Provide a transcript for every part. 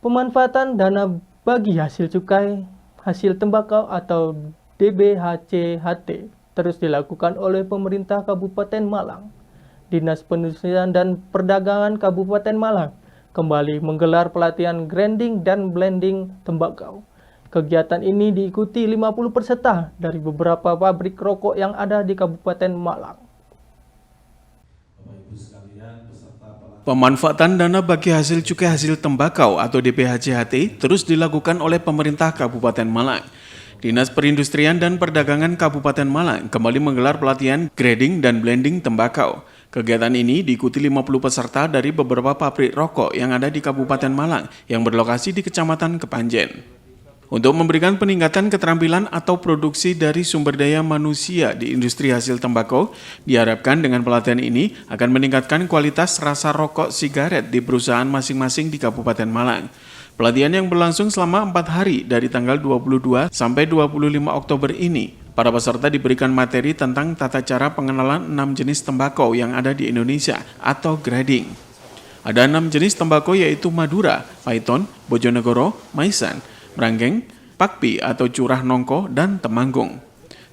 Pemanfaatan dana bagi hasil cukai, hasil tembakau atau DBHC-HT terus dilakukan oleh pemerintah Kabupaten Malang. Dinas Perindustrian dan Perdagangan Kabupaten Malang kembali menggelar pelatihan grinding dan blending tembakau. Kegiatan ini diikuti 50 peserta dari beberapa pabrik rokok yang ada di Kabupaten Malang. Pemanfaatan dana bagi hasil cukai hasil tembakau atau DBHC-HT terus dilakukan oleh pemerintah Kabupaten Malang. Dinas Perindustrian dan Perdagangan Kabupaten Malang kembali menggelar pelatihan grading dan blending tembakau. Kegiatan ini diikuti 50 peserta dari beberapa pabrik rokok yang ada di Kabupaten Malang yang berlokasi di Kecamatan Kepanjen. Untuk memberikan peningkatan keterampilan atau produksi dari sumber daya manusia di industri hasil tembakau, diharapkan dengan pelatihan ini akan meningkatkan kualitas rasa rokok sigaret di perusahaan masing-masing di Kabupaten Malang. Pelatihan yang berlangsung selama 4 hari dari tanggal 22 sampai 25 Oktober ini, para peserta diberikan materi tentang tata cara pengenalan 6 jenis tembakau yang ada di Indonesia atau grading. Ada 6 jenis tembakau yaitu Madura, Python, Bojonegoro, Maisan, Branggeng, Pakpi atau curah nongko, dan temanggung.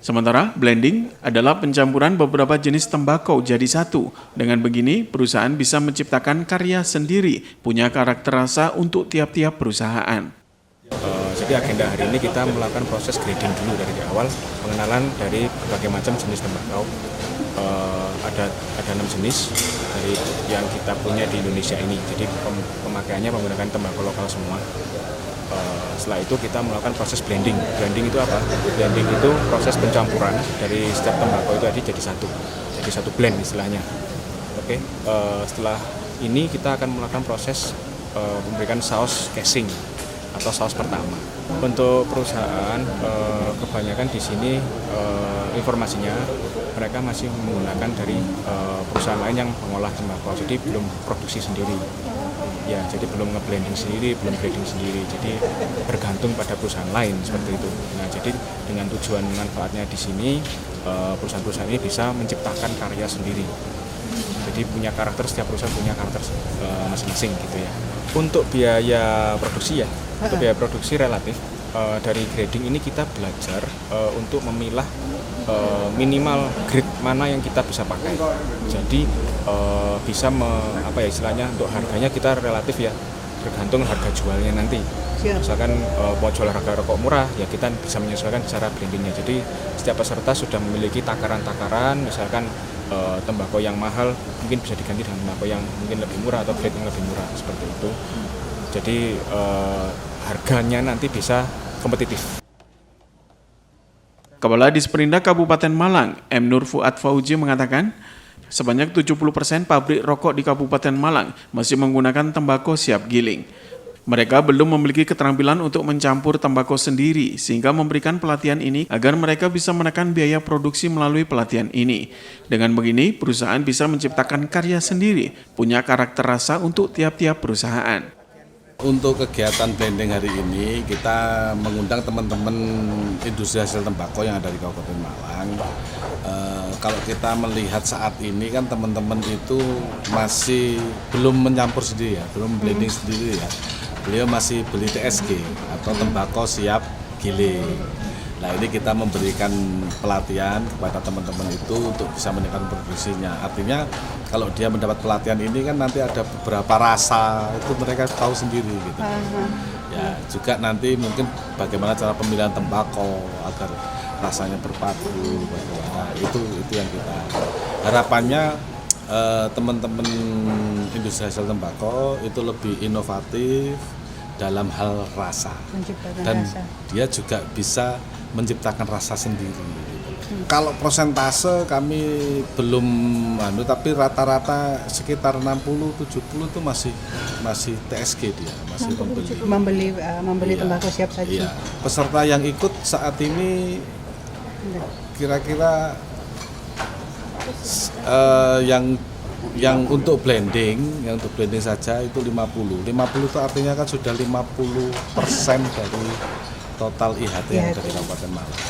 Sementara blending adalah pencampuran beberapa jenis tembakau jadi satu. Dengan begini, perusahaan bisa menciptakan karya sendiri, punya karakter rasa untuk tiap-tiap perusahaan. Jadi agenda hari ini kita melakukan proses grading dulu dari awal, pengenalan dari berbagai macam jenis tembakau. Ada 6 jenis dari yang kita punya di Indonesia ini. Jadi pemakaiannya menggunakan tembakau lokal semua. Setelah itu kita melakukan proses blending. Blending itu apa? Blending itu proses pencampuran dari setiap tembakau itu jadi satu blend istilahnya. Oke. Setelah ini kita akan melakukan proses memberikan saus casing atau saus pertama. Untuk perusahaan kebanyakan di sini informasinya mereka masih menggunakan dari perusahaan lain yang mengolah tembakau, jadi belum produksi sendiri. Ya, jadi belum nge-blending sendiri, belum grading sendiri. Jadi bergantung pada perusahaan lain seperti itu. Nah, jadi dengan tujuan manfaatnya di sini perusahaan-perusahaan ini bisa menciptakan karya sendiri. Jadi punya karakter, setiap perusahaan punya karakter masing-masing gitu ya. Untuk biaya produksi ya, untuk biaya produksi relatif dari grading ini kita belajar untuk memilah minimal grade mana yang kita bisa pakai. Jadi bisa istilahnya untuk harganya kita relatif ya bergantung harga jualnya nanti. Misalkan mau jual harga rokok murah ya kita bisa menyesuaikan cara blendingnya. Jadi setiap peserta sudah memiliki takaran-takaran, misalkan tembakau yang mahal mungkin bisa diganti dengan tembakau yang mungkin lebih murah atau grade yang lebih murah seperti itu. Jadi harganya nanti bisa kompetitif. Kepala Disperindak Kabupaten Malang, M. Nur Fuad Fauji mengatakan, sebanyak 70% pabrik rokok di Kabupaten Malang masih menggunakan tembakau siap giling. Mereka belum memiliki keterampilan untuk mencampur tembakau sendiri, sehingga memberikan pelatihan ini agar mereka bisa menekan biaya produksi melalui pelatihan ini. Dengan begini, perusahaan bisa menciptakan karya sendiri, punya karakter rasa untuk tiap-tiap perusahaan. Untuk kegiatan blending hari ini, kita mengundang teman-teman industri hasil tembakau yang ada di Kabupaten Malang. Kalau kita melihat saat ini kan teman-teman itu masih belum mencampur sendiri ya, belum blending sendiri ya. Beliau masih beli TSG atau tembakau siap giling. Nah, ini kita memberikan pelatihan kepada teman-teman itu untuk bisa meningkatkan produksinya. Artinya kalau dia mendapat pelatihan ini kan nanti ada beberapa rasa itu mereka tahu sendiri gitu. Ya, juga nanti mungkin bagaimana cara pemilihan tembakau agar rasanya berpadu. Nah, itu yang kita harapannya teman-teman industri hasil tembakau itu lebih inovatif dalam hal rasa. Dan dia juga bisa menciptakan rasa sendiri. Kalau persentase kami belum tapi rata-rata sekitar 60-70 itu masih TSG dia, masih membeli tembakau siap saji. Iya. Peserta yang ikut saat ini kira-kira yang untuk blending saja itu 50 itu artinya kan sudah 50% dari total IHT yang ada di Kabupaten Malang.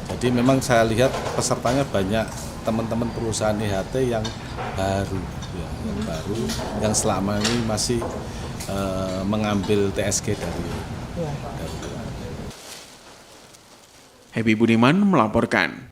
Jadi memang saya lihat pesertanya banyak teman-teman perusahaan IHT yang baru, yang selama ini masih mengambil TSG dari Ya. Happy Budiman melaporkan.